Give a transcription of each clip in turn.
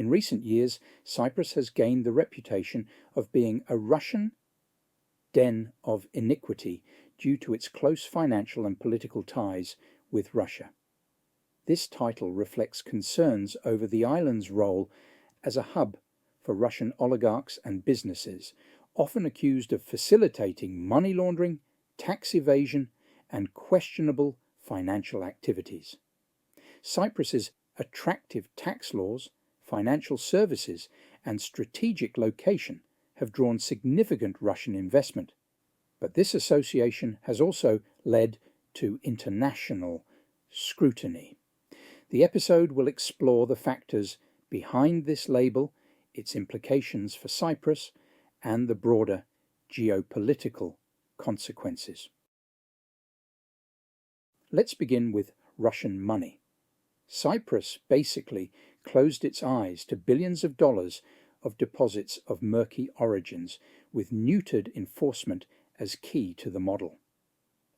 In recent years, Cyprus has gained the reputation of being a Russian den of iniquity due to its close financial and political ties with Russia. This title reflects concerns over the island's role as a hub for Russian oligarchs and businesses, often accused of facilitating money laundering, tax evasion, and questionable financial activities. Cyprus's attractive tax laws, financial services, and strategic location have drawn significant Russian investment, but this association has also led to international scrutiny. The episode will explore the factors behind this label, its implications for Cyprus, and the broader geopolitical consequences. Let's begin with Russian money. Cyprus basically closed its eyes to billions of dollars of deposits of murky origins, with neutered enforcement as key to the model.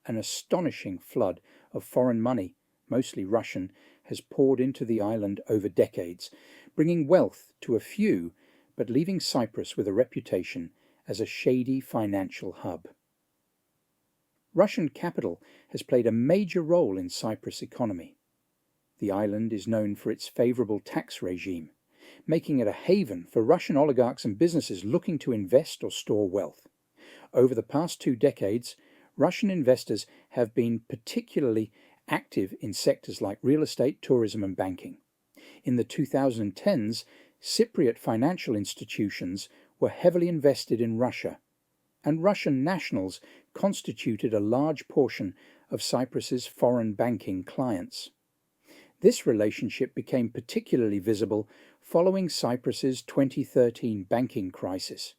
An astonishing flood of foreign money, mostly Russian, has poured into the island over decades, bringing wealth to a few, but leaving Cyprus with a reputation as a shady financial hub. Russian capital has played a major role in Cyprus' economy. The island is known for its favorable tax regime, making it a haven for Russian oligarchs and businesses looking to invest or store wealth. Over the past 2 decades, Russian investors have been particularly active in sectors like real estate, tourism, and banking. In the 2010s, Cypriot financial institutions were heavily invested in Russia, and Russian nationals constituted a large portion of Cyprus's foreign banking clients. This relationship became particularly visible following Cyprus's 2013 banking crisis,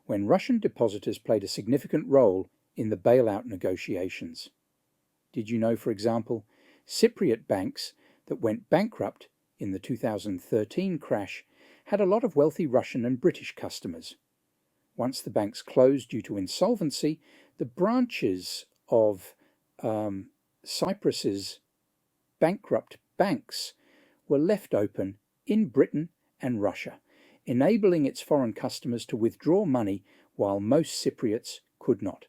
when Russian depositors played a significant role in the bailout negotiations. Did you know, for example, Cypriot banks that went bankrupt in the 2013 crash had a lot of wealthy Russian and British customers? Once the banks closed due to insolvency, the branches of Cyprus's bankrupt banks were left open in Britain and Russia, enabling its foreign customers to withdraw money while most Cypriots could not.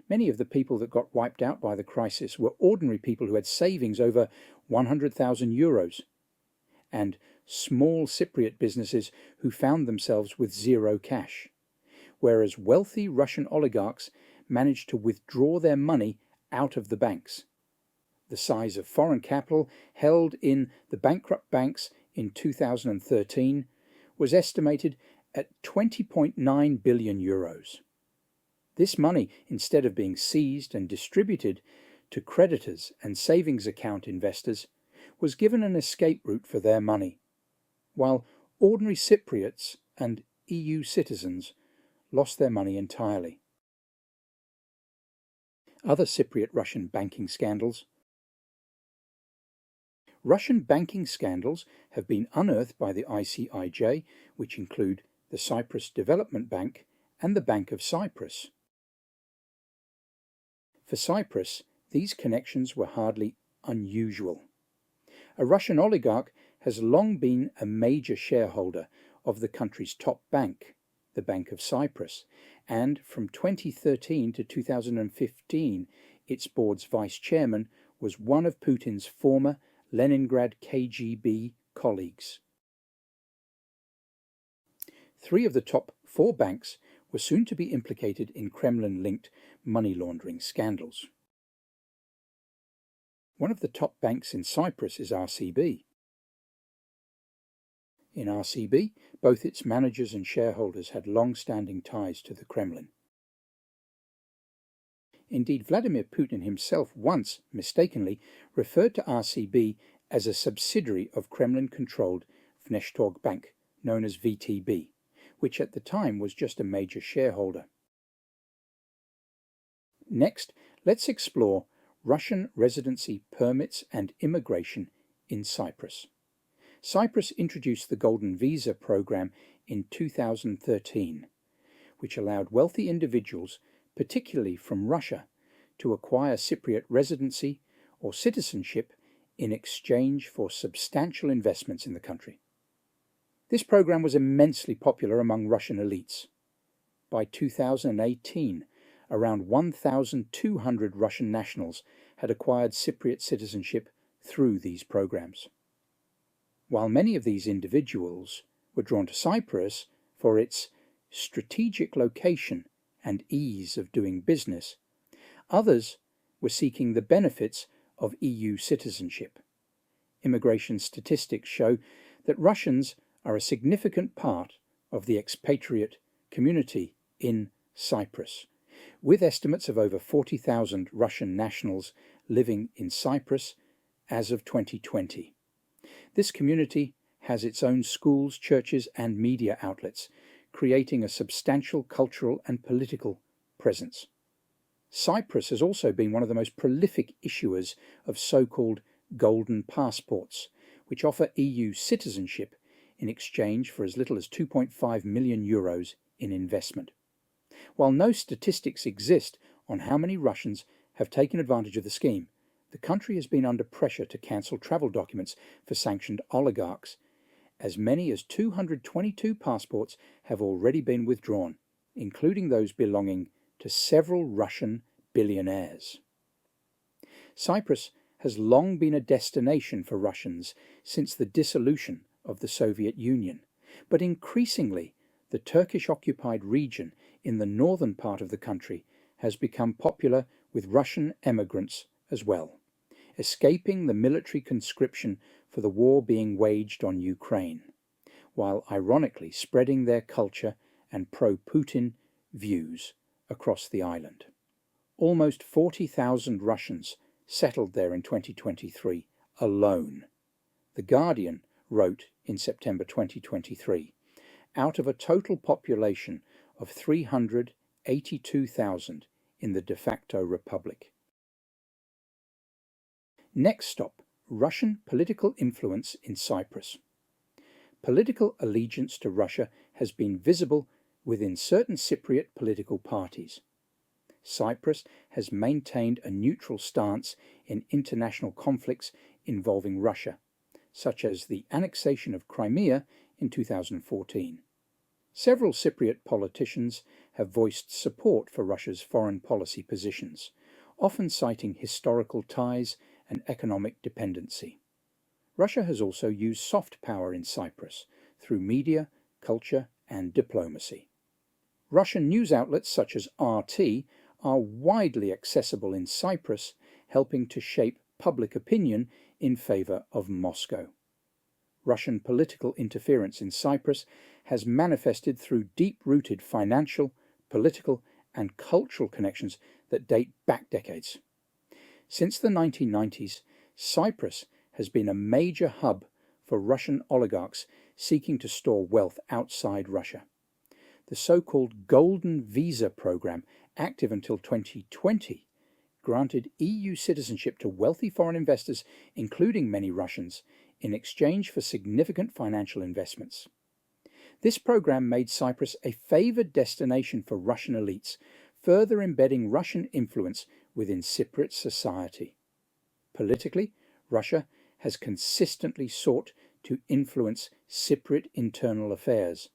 Many of the people that got wiped out by the crisis were ordinary people who had savings over 100,000 euros, and small Cypriot businesses who found themselves with zero cash, whereas wealthy Russian oligarchs managed to withdraw their money out of the banks. The size of foreign capital held in the bankrupt banks in 2013 was estimated at 20.9 billion euros. This money, instead of being seized and distributed to creditors and savings account investors, was given an escape route for their money, while ordinary Cypriots and EU citizens lost their money entirely. Other Cypriot Russian banking scandals. Russian banking scandals have been unearthed by the ICIJ, which include the Cyprus Development Bank and the Bank of Cyprus. For Cyprus, these connections were hardly unusual. A Russian oligarch has long been a major shareholder of the country's top bank, the Bank of Cyprus, and from 2013 to 2015, its board's vice chairman was one of Putin's former Leningrad KGB colleagues. 3 of the top 4 banks were soon to be implicated in Kremlin-linked money laundering scandals. One of the top banks in Cyprus is RCB. In RCB, both its managers and shareholders had long-standing ties to the Kremlin. Indeed, Vladimir Putin himself once, mistakenly, referred to RCB as a subsidiary of Kremlin-controlled Vneshtorg Bank, known as VTB, which at the time was just a major shareholder. Next, let's explore Russian residency permits and immigration in Cyprus. Cyprus introduced the Golden Visa program in 2013, which allowed wealthy individuals, particularly from Russia, to acquire Cypriot residency or citizenship in exchange for substantial investments in the country. This program was immensely popular among Russian elites. By 2018, around 1,200 Russian nationals had acquired Cypriot citizenship through these programs. While many of these individuals were drawn to Cyprus for its strategic location and ease of doing business, others were seeking the benefits of EU citizenship. Immigration statistics show that Russians are a significant part of the expatriate community in Cyprus, with estimates of over 40,000 Russian nationals living in Cyprus as of 2020. This community has its own schools, churches, and media outlets, creating a substantial cultural and political presence. Cyprus has also been one of the most prolific issuers of so-called golden passports, which offer EU citizenship in exchange for as little as 2.5 million euros in investment. While no statistics exist on how many Russians have taken advantage of the scheme, the country has been under pressure to cancel travel documents for sanctioned oligarchs. As many as 222 passports have already been withdrawn, including those belonging to several Russian billionaires. Cyprus has long been a destination for Russians since the dissolution of the Soviet Union, but increasingly the Turkish-occupied region in the northern part of the country has become popular with Russian emigrants as well, escaping the military conscription for the war being waged on Ukraine, while ironically spreading their culture and pro-Putin views across the island. Almost 40,000 Russians settled there in 2023 alone. The Guardian wrote in September 2023, out of a total population of 382,000 in the de facto republic. Next stop, Russian political influence in Cyprus. Political allegiance to Russia has been visible within certain Cypriot political parties. Cyprus has maintained a neutral stance in international conflicts involving Russia, such as the annexation of Crimea in 2014. Several Cypriot politicians have voiced support for Russia's foreign policy positions, often citing historical ties and economic dependency. Russia has also used soft power in Cyprus through media, culture, and diplomacy. Russian news outlets such as RT are widely accessible in Cyprus, helping to shape public opinion in favor of Moscow. Russian political interference in Cyprus has manifested through deep-rooted financial, political, and cultural connections that date back decades. Since the 1990s, Cyprus has been a major hub for Russian oligarchs seeking to store wealth outside Russia. The so-called Golden Visa program, active until 2020, granted EU citizenship to wealthy foreign investors, including many Russians, in exchange for significant financial investments. This program made Cyprus a favoured destination for Russian elites, further embedding Russian influence within Cypriot society. Politically, Russia has consistently sought to influence Cypriot internal affairs,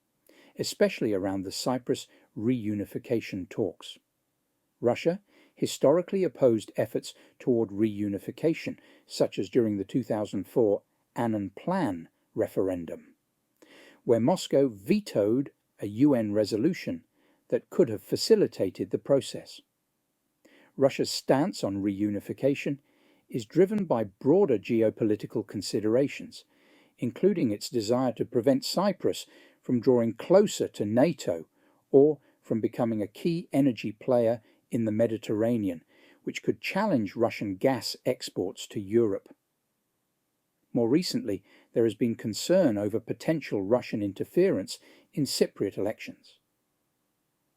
especially around the Cyprus reunification talks. Russia historically opposed efforts toward reunification, such as during the 2004 Annan Plan referendum, where Moscow vetoed a UN resolution that could have facilitated the process. Russia's stance on reunification is driven by broader geopolitical considerations, including its desire to prevent Cyprus from drawing closer to NATO or from becoming a key energy player in the Mediterranean, which could challenge Russian gas exports to Europe. More recently, there has been concern over potential Russian interference in Cypriot elections.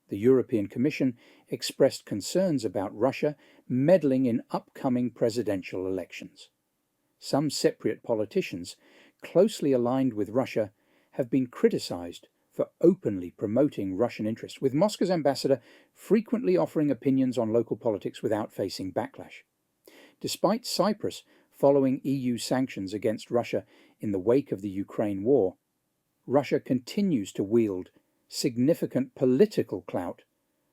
The European Commission expressed concerns about Russia meddling in upcoming presidential elections. Some Cypriot politicians closely aligned with Russia have been criticized for openly promoting Russian interests, with Moscow's ambassador frequently offering opinions on local politics without facing backlash. Despite Cyprus following EU sanctions against Russia in the wake of the Ukraine war, Russia continues to wield significant political clout,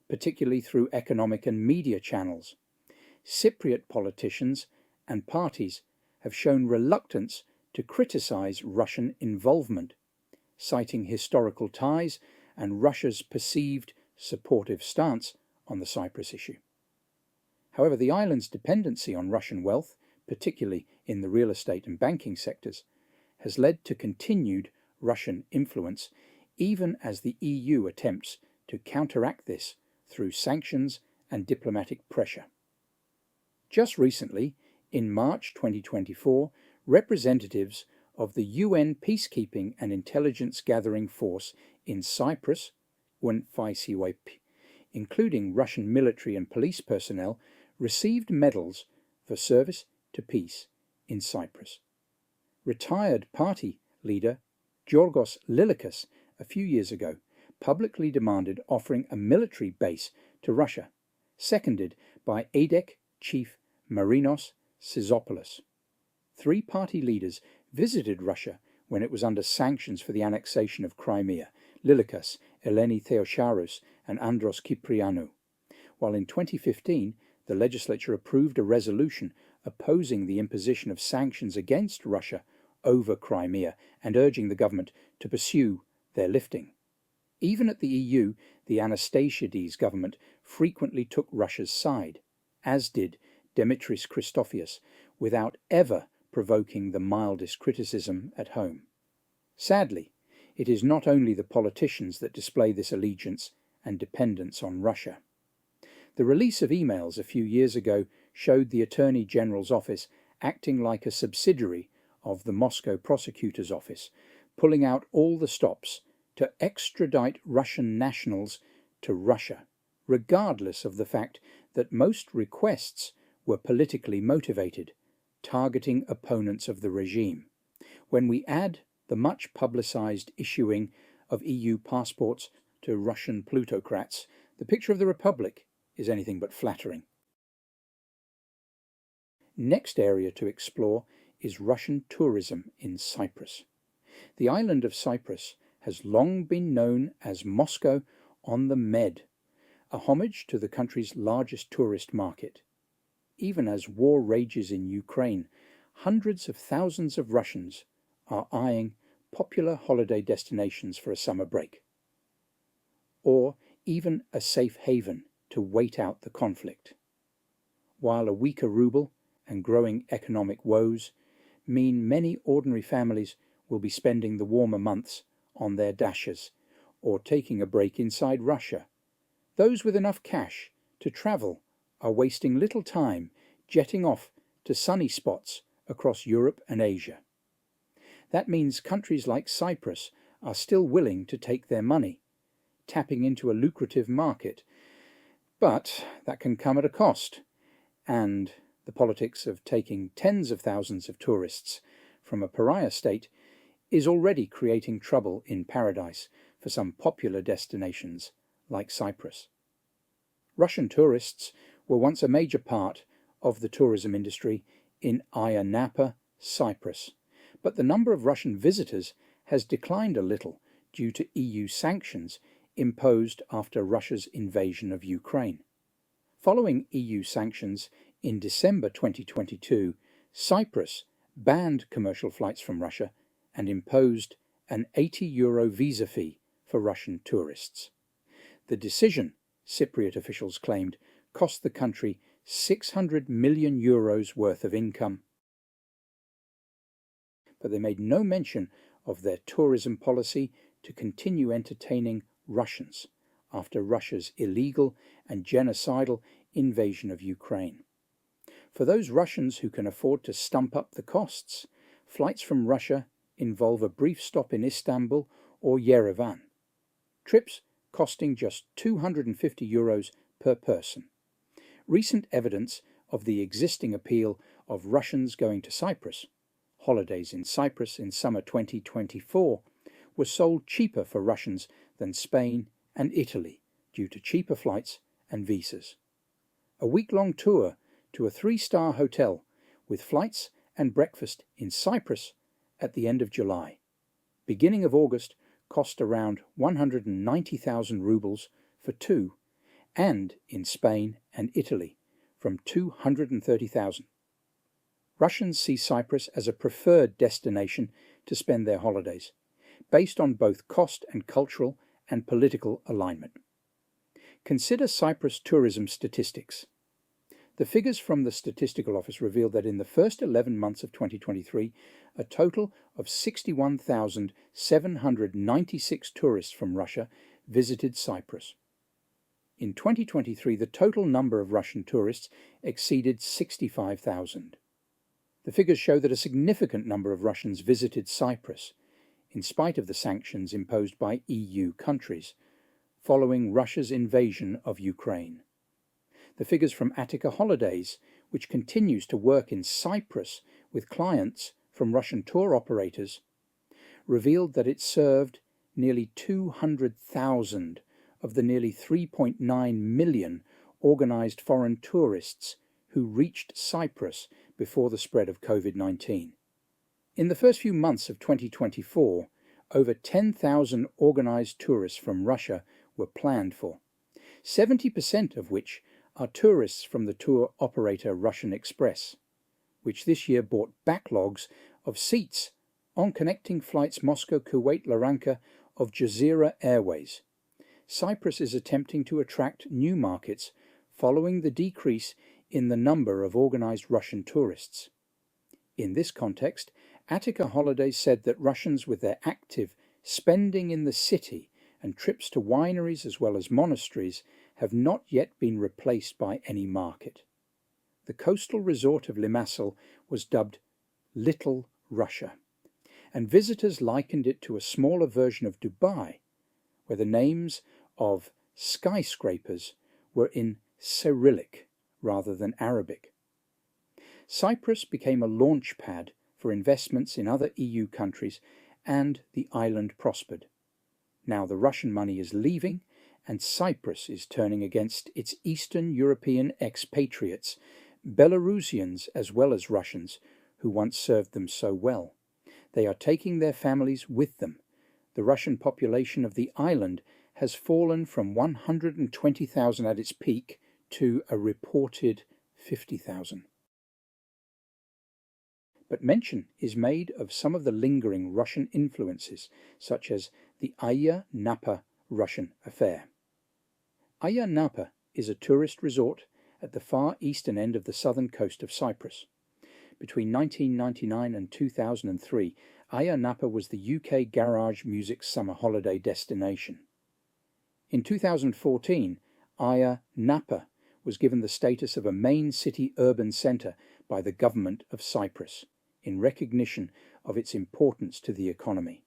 particularly through economic and media channels. Cypriot politicians and parties have shown reluctance to criticize Russian involvement, citing historical ties and Russia's perceived supportive stance on the Cyprus issue. However, the island's dependency on Russian wealth, particularly in the real estate and banking sectors, has led to continued Russian influence, even as the EU attempts to counteract this through sanctions and diplomatic pressure. Just recently, in March 2024, representatives of the UN peacekeeping and intelligence gathering force in Cyprus, UNFICYP, including Russian military and police personnel, received medals for service to peace in Cyprus. Retired party leader Giorgos Lilikas a few years ago publicly demanded offering a military base to Russia, seconded by ADEC chief Marinos Sisopoulos. 3 party leaders visited Russia when it was under sanctions for the annexation of Crimea: Lilikas, Eleni Theocharous, and Andros Kyprianou, while in 2015 the legislature approved a resolution opposing the imposition of sanctions against Russia over Crimea and urging the government to pursue their lifting. Even at the EU, the Anastasiades government frequently took Russia's side, as did Dimitris Christofias, without ever provoking the mildest criticism at home. Sadly, it is not only the politicians that display this allegiance and dependence on Russia. The release of emails a few years ago showed the Attorney General's office acting like a subsidiary of the Moscow prosecutor's office, pulling out all the stops to extradite Russian nationals to Russia, regardless of the fact that most requests were politically motivated, targeting opponents of the regime. When we add the much publicized issuing of EU passports to Russian plutocrats, the picture of the Republic is anything but flattering. Next area to explore is Russian tourism in Cyprus. The island of Cyprus has long been known as Moscow on the Med, a homage to the country's largest tourist market. Even as war rages in Ukraine, hundreds of thousands of Russians are eyeing popular holiday destinations for a summer break, or even a safe haven to wait out the conflict. While a weaker ruble and growing economic woes mean many ordinary families will be spending the warmer months on their dashas or taking a break inside Russia, those with enough cash to travel are wasting little time jetting off to sunny spots across Europe and Asia. That means countries like Cyprus are still willing to take their money, tapping into a lucrative market, but that can come at a cost, and the politics of taking tens of thousands of tourists from a pariah state is already creating trouble in paradise for some popular destinations like Cyprus. Russian tourists were once a major part of the tourism industry in Ayia Napa, Cyprus, but the number of Russian visitors has declined a little due to EU sanctions imposed after Russia's invasion of Ukraine. Following EU sanctions in December 2022, Cyprus banned commercial flights from Russia and imposed an €80 visa fee for Russian tourists. The decision, Cypriot officials claimed, cost the country €600 million worth of income. But they made no mention of their tourism policy to continue entertaining Russians after Russia's illegal and genocidal invasion of Ukraine. For those Russians who can afford to stump up the costs, flights from Russia involve a brief stop in Istanbul or Yerevan, trips costing just €250 per person. Recent evidence of the existing appeal of Russians going to Cyprus, holidays in Cyprus in summer 2024, were sold cheaper for Russians than Spain and Italy due to cheaper flights and visas. A week-long tour to a 3-star hotel with flights and breakfast in Cyprus at the end of July. Beginning of August cost around 190,000 rubles for two, and in Spain and Italy from 230,000. Russians see Cyprus as a preferred destination to spend their holidays, based on both cost and cultural and political alignment. Consider Cyprus tourism statistics. The figures from the Statistical Office reveal that in the first 11 months of 2023, a total of 61,796 tourists from Russia visited Cyprus. In 2023, the total number of Russian tourists exceeded 65,000. The figures show that a significant number of Russians visited Cyprus, in spite of the sanctions imposed by EU countries, following Russia's invasion of Ukraine. The figures from Attica Holidays, which continues to work in Cyprus with clients from Russian tour operators, revealed that it served nearly 200,000 of the nearly 3.9 million organized foreign tourists who reached Cyprus before the spread of COVID-19. In the first few months of 2024, over 10,000 organized tourists from Russia were planned for, 70% of which are tourists from the tour operator Russian Express, which this year bought backlogs of seats on connecting flights Moscow-Kuwait-Laranka of Jazeera Airways. Cyprus is attempting to attract new markets following the decrease in the number of organized Russian tourists. In this context, Attica Holidays said that Russians with their active spending in the city and trips to wineries as well as monasteries have not yet been replaced by any market. The coastal resort of Limassol was dubbed Little Russia, and visitors likened it to a smaller version of Dubai, where the names of skyscrapers were in Cyrillic rather than Arabic. Cyprus became a launch pad for investments in other EU countries, and the island prospered. Now the Russian money is leaving, and Cyprus is turning against its Eastern European expatriates, Belarusians as well as Russians, who once served them so well. They are taking their families with them. The Russian population of the island has fallen from 120,000 at its peak to a reported 50,000. But mention is made of some of the lingering Russian influences, such as the Ayia Napa Russian affair. Ayia Napa is a tourist resort at the far eastern end of the southern coast of Cyprus. Between 1999 and 2003, Ayia Napa was the UK garage music summer holiday destination. In 2014, Ayia Napa was given the status of a main city urban centre by the government of Cyprus, in recognition of its importance to the economy.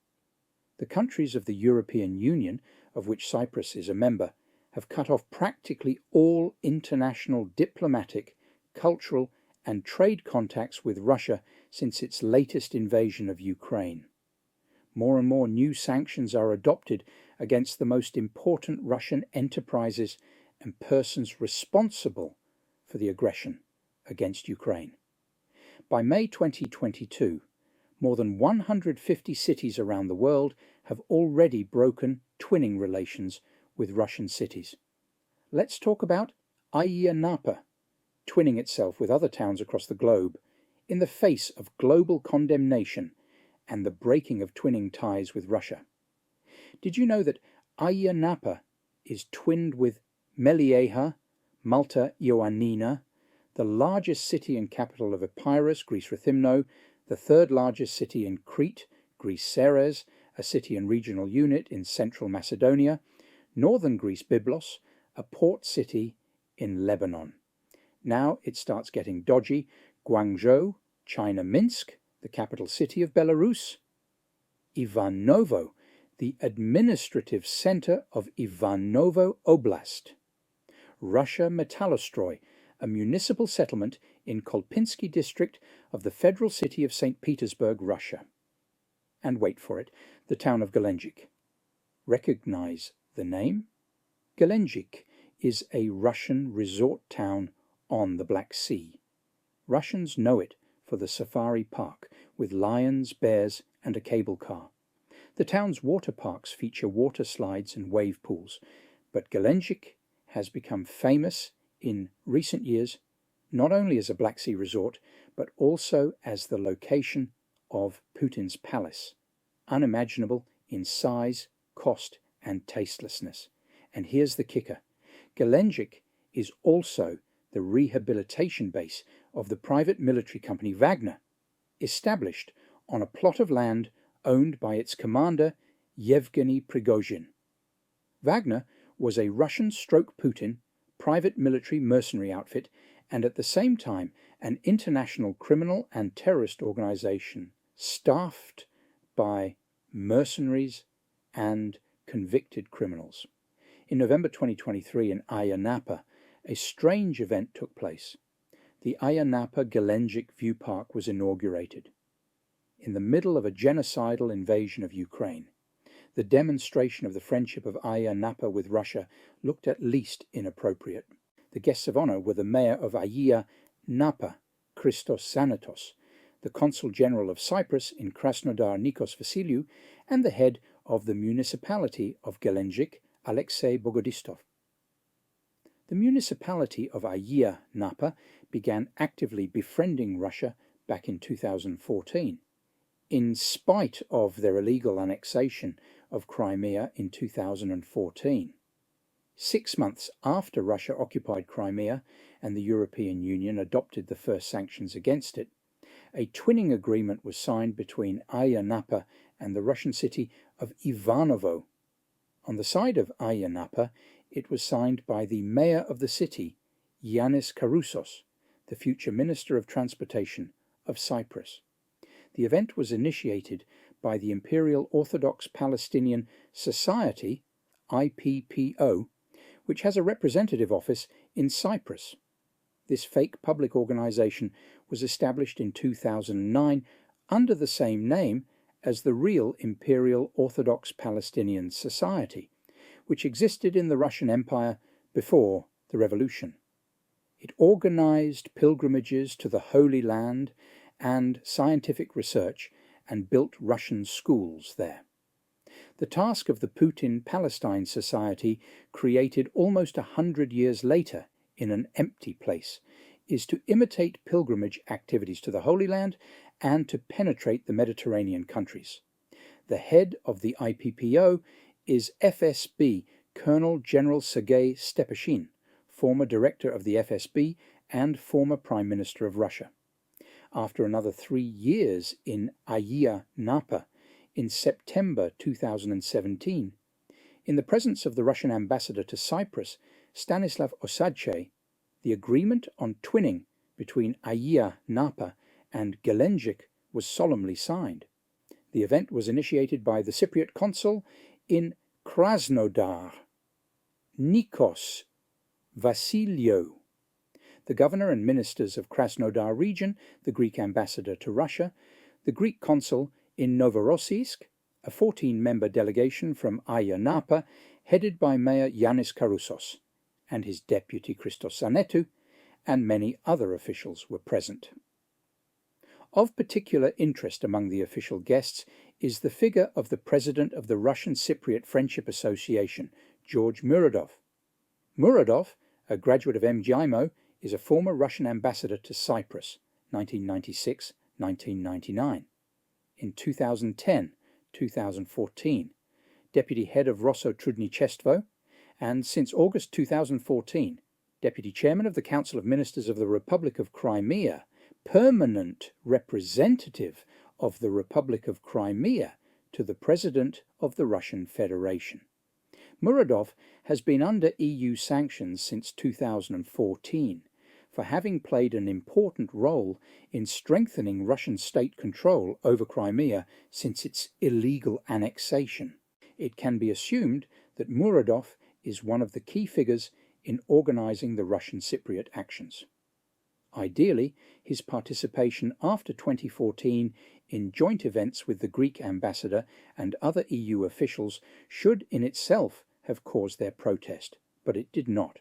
The countries of the European Union, of which Cyprus is a member, have cut off practically all international diplomatic, cultural, and trade contacts with Russia since its latest invasion of Ukraine. More and more new sanctions are adopted against the most important Russian enterprises and persons responsible for the aggression against Ukraine. By May 2022, more than 150 cities around the world have already broken twinning relations with Russian cities. Let's talk about Ayia Napa, twinning itself with other towns across the globe in the face of global condemnation and the breaking of twinning ties with Russia. Did you know that Ayia Napa is twinned with Melieha, Malta Ioannina, the largest city and capital of Epirus, Greece Rethymno, the third largest city in Crete, Greece Ceres, a city and regional unit in central Macedonia, northern Greece Byblos, a port city in Lebanon. Now it starts getting dodgy. Guangzhou, China Minsk, the capital city of Belarus. Ivanovo, the administrative center of Ivanovo Oblast. Russia Metalostroy, a municipal settlement in Kolpinsky district of the federal city of St. Petersburg, Russia. And wait for it, the town of Gelendzhik. Recognize the name? Gelendzhik is a Russian resort town on the Black Sea. Russians know it for the safari park with lions, bears, and a cable car. The town's water parks feature water slides and wave pools, but Gelendzhik has become famous in recent years not only as a Black Sea resort, but also as the location of Putin's palace, unimaginable in size, cost, and tastelessness. And here's the kicker. Gelendzhik is also the rehabilitation base of the private military company Wagner, established on a plot of land owned by its commander Yevgeny Prigozhin. Wagner was a Russian-Putin private military mercenary outfit and at the same time an international criminal and terrorist organization staffed by mercenaries and convicted criminals. In November 2023 in Ayia Napa, a strange event took place. The Ayia Napa Gelendzhik View Park was inaugurated. In the middle of a genocidal invasion of Ukraine, the demonstration of the friendship of Ayia Napa with Russia looked at least inappropriate. The guests of honor were the mayor of Ayia Napa, Christos Xanatos, the consul general of Cyprus in Krasnodar, Nikos Vasiliou, and the head of the municipality of Gelendzhik, Alexei Bogodistov. The municipality of Ayia Napa began actively befriending Russia back in 2014, in spite of their illegal annexation of Crimea in 2014. 6 months after Russia occupied Crimea and the European Union adopted the first sanctions against it, a twinning agreement was signed between Ayia Napa and the Russian city of Ivanovo. On the side of Ayia Napa, it was signed by the mayor of the city, Yanis Karousos, the future Minister of Transportation of Cyprus. The event was initiated by the Imperial Orthodox Palestinian Society, IPPO, which has a representative office in Cyprus. This fake public organization was established in 2009 under the same name as the real Imperial Orthodox Palestinian Society, which existed in the Russian Empire before the revolution. It organized pilgrimages to the Holy Land and scientific research and built Russian schools there. The task of the Putin-Palestine Society, created almost 100 years later in an empty place, is to imitate pilgrimage activities to the Holy Land and to penetrate the Mediterranean countries. The head of the IPPO is FSB Colonel General Sergei Stepashin, former director of the FSB and former Prime Minister of Russia. After another 3 years in Ayia Napa, in September 2017, in the presence of the Russian ambassador to Cyprus, Stanislav Osadche, the agreement on twinning between Ayia Napa and Gelendzhik was solemnly signed. The event was initiated by the Cypriot consul in Krasnodar, Nikos Vasiliou, the governor and ministers of Krasnodar region, the Greek ambassador to Russia, the Greek consul in Novorossiysk, a 14-member delegation from Ayia Napa, headed by Mayor Yanis Karousos, and his deputy Christos Xanatou, and many other officials were present. Of particular interest among the official guests is the figure of the president of the Russian Cypriot Friendship Association, George Muradov. Muradov, a graduate of MGIMO, is a former Russian ambassador to Cyprus, 1996-1999. In 2010-2014, deputy head of Rosso Trudnichestvo, and since August 2014, deputy chairman of the Council of Ministers of the Republic of Crimea, permanent representative of the Republic of Crimea to the President of the Russian Federation. Muradov has been under EU sanctions since 2014 for having played an important role in strengthening Russian state control over Crimea since its illegal annexation. It can be assumed that Muradov is one of the key figures in organizing the Russian Cypriot actions. Ideally, his participation after 2014 in joint events with the Greek ambassador and other EU officials should in itself have caused their protest, but it did not.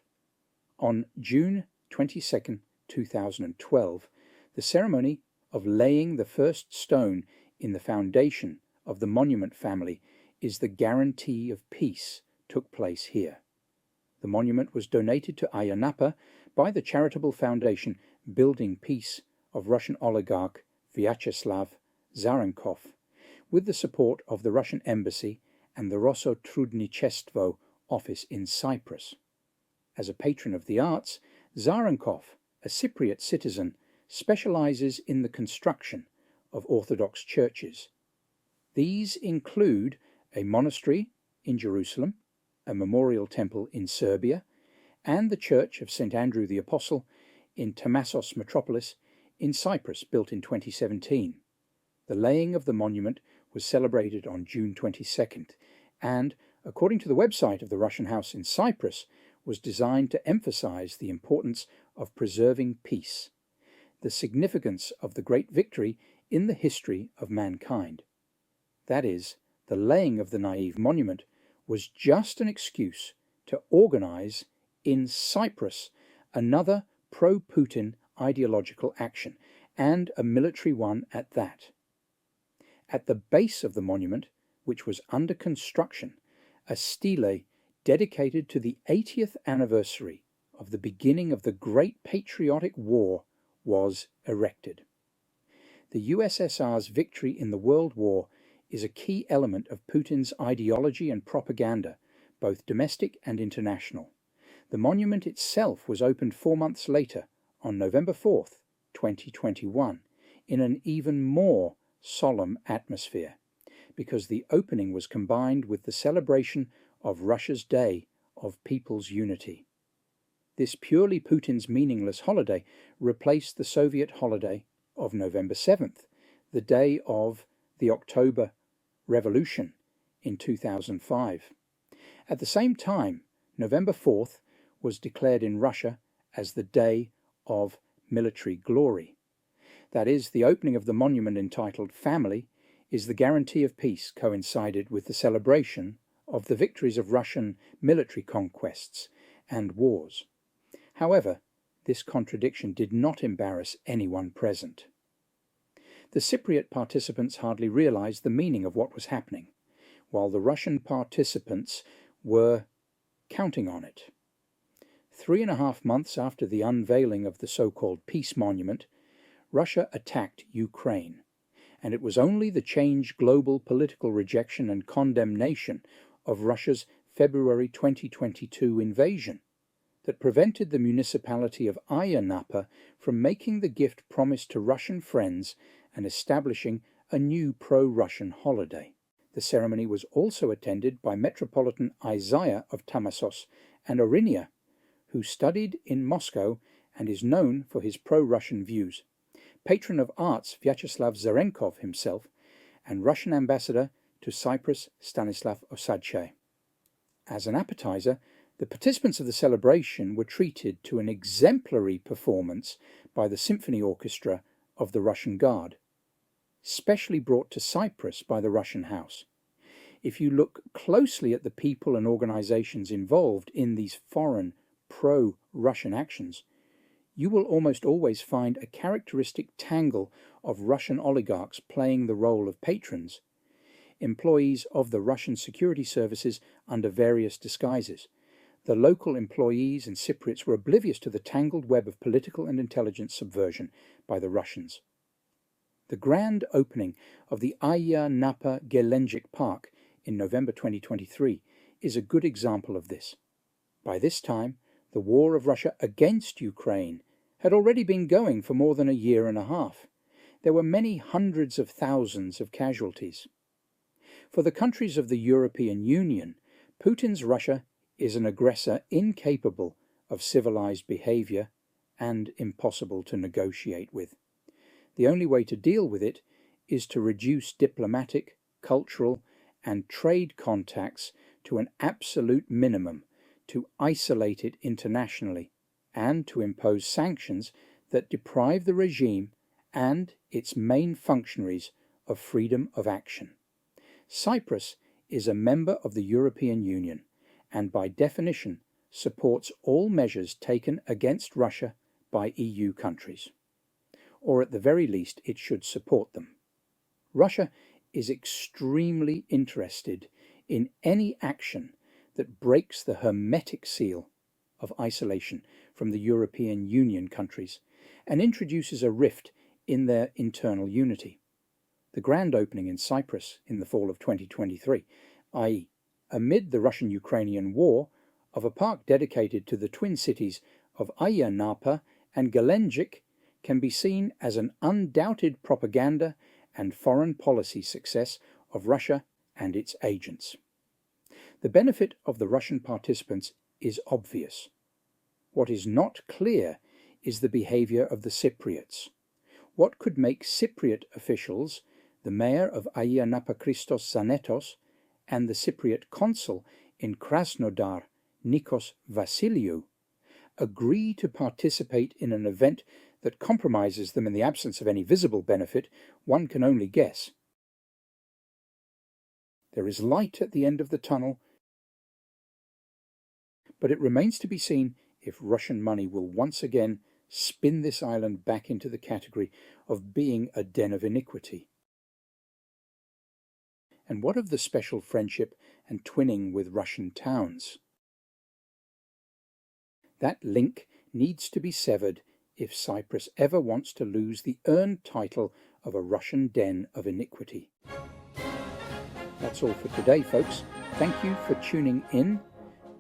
On June 22, 2012, the ceremony of laying the first stone in the foundation of the monument family is the guarantee of peace took place here. The monument was donated to Ayia Napa by the charitable foundation Building Peace of Russian oligarch Vyacheslav Zarenkov, with the support of the Russian Embassy and the Rosotrudnichestvo office in Cyprus. As a patron of the arts, Zarenkov, a Cypriot citizen, specializes in the construction of Orthodox churches. These include a monastery in Jerusalem, a memorial temple in Serbia, and the Church of St. Andrew the Apostle in Tamassos Metropolis in Cyprus, built in 2017. The laying of the monument was celebrated on June 22nd, and, according to the website of the Russian House in Cyprus, was designed to emphasize the importance of preserving peace, the significance of the great victory in the history of mankind. That is, the laying of the naive monument was just an excuse to organize in Cyprus another pro-Putin ideological action, and a military one at that. At the base of the monument, which was under construction, a stele dedicated to the 80th anniversary of the beginning of the Great Patriotic War was erected. The USSR's victory in the World War is a key element of Putin's ideology and propaganda, both domestic and international. The monument itself was opened 4 months later, on November 4th, 2021, in an even more solemn atmosphere, because the opening was combined with the celebration of Russia's Day of People's Unity. This purely Putin's meaningless holiday replaced the Soviet holiday of November 7th, the day of the October Revolution in 2005. At the same time, November 4th was declared in Russia as the Day of Military Glory. That is, the opening of the monument entitled Family is the guarantee of peace coincided with the celebration of the victories of Russian military conquests and wars. However, this contradiction did not embarrass anyone present. The Cypriot participants hardly realized the meaning of what was happening, while the Russian participants were counting on it. 3.5 months after the unveiling of the so-called Peace Monument, Russia attacked Ukraine, and it was only the changed global political rejection and condemnation of Russia's February 2022 invasion that prevented the municipality of Ayia Napa from making the gift promised to Russian friends and establishing a new pro-Russian holiday. The ceremony was also attended by Metropolitan Isaiah of Tamassos and Orinia, who studied in Moscow and is known for his pro-Russian views, patron of arts Vyacheslav Zarenkov himself, and Russian ambassador to Cyprus Stanislav Osadche. As an appetizer, the participants of the celebration were treated to an exemplary performance by the symphony orchestra of the Russian Guard, specially brought to Cyprus by the Russian House. If you look closely at the people and organizations involved in these foreign pro-Russian actions, you will almost always find a characteristic tangle of Russian oligarchs playing the role of patrons, employees of the Russian security services under various disguises. The local employees and Cypriots were oblivious to the tangled web of political and intelligence subversion by the Russians. The grand opening of the Ayia Napa Gelengic Park in November 2023 is a good example of this. By this time, the war of Russia against Ukraine had already been going for more than 1.5 years. There were many hundreds of thousands of casualties. For the countries of the European Union, Putin's Russia is an aggressor incapable of civilized behavior and impossible to negotiate with. The only way to deal with it is to reduce diplomatic, cultural, and trade contacts to an absolute minimum, to isolate it internationally, and to impose sanctions that deprive the regime and its main functionaries of freedom of action. Cyprus is a member of the European Union and by definition supports all measures taken against Russia by EU countries, or at the very least it should support them. Russia is extremely interested in any action that breaks the hermetic seal of isolation from the European Union countries and introduces a rift in their internal unity. The grand opening in Cyprus in the fall of 2023, i.e., amid the Russian-Ukrainian war, of a park dedicated to the twin cities of Ayia Napa and Gelendzhik can be seen as an undoubted propaganda and foreign policy success of Russia and its agents. The benefit of the Russian participants is obvious. What is not clear is the behavior of the Cypriots. What could make Cypriot officials, the mayor of Ayia Napa Christos Zanetos and the Cypriot consul in Krasnodar, Nikos Vasiliou, agree to participate in an event that compromises them in the absence of any visible benefit, one can only guess. There is light at the end of the tunnel, but it remains to be seen if Russian money will once again spin this island back into the category of being a den of iniquity. And what of the special friendship and twinning with Russian towns? That link needs to be severed if Cyprus ever wants to lose the earned title of a Russian den of iniquity. That's all for today, folks. Thank you for tuning in.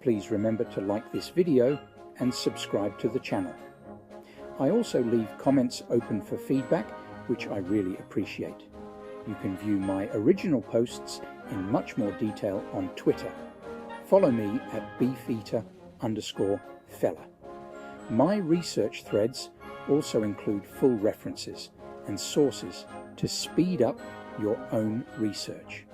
Please remember to like this video and subscribe to the channel. I also leave comments open for feedback, which I really appreciate. You can view my original posts in much more detail on Twitter. Follow me at BeefeaterFella. My research threads also include full references and sources to speed up your own research.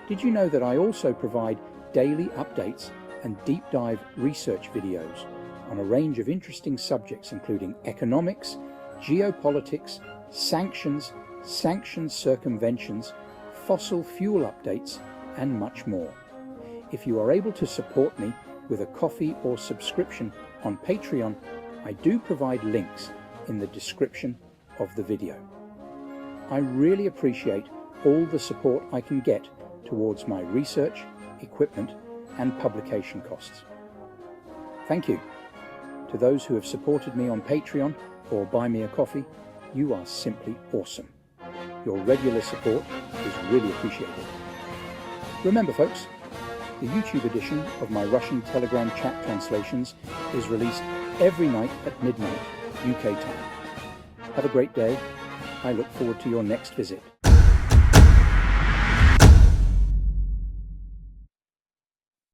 Did you know that I also provide daily updates and deep dive research videos on a range of interesting subjects including economics, geopolitics, sanctions, sanctions circumventions, fossil fuel updates, and much more. If you are able to support me with a coffee or subscription on Patreon, I do provide links in the description of the video. I really appreciate all the support I can get towards my research, equipment, and publication costs. Thank you. To those who have supported me on Patreon or Buy Me a Coffee, you are simply awesome. Your regular support is really appreciated. Remember, folks, the YouTube edition of my Russian Telegram chat translations is released every night at midnight UK time. Have a great day. I look forward to your next visit.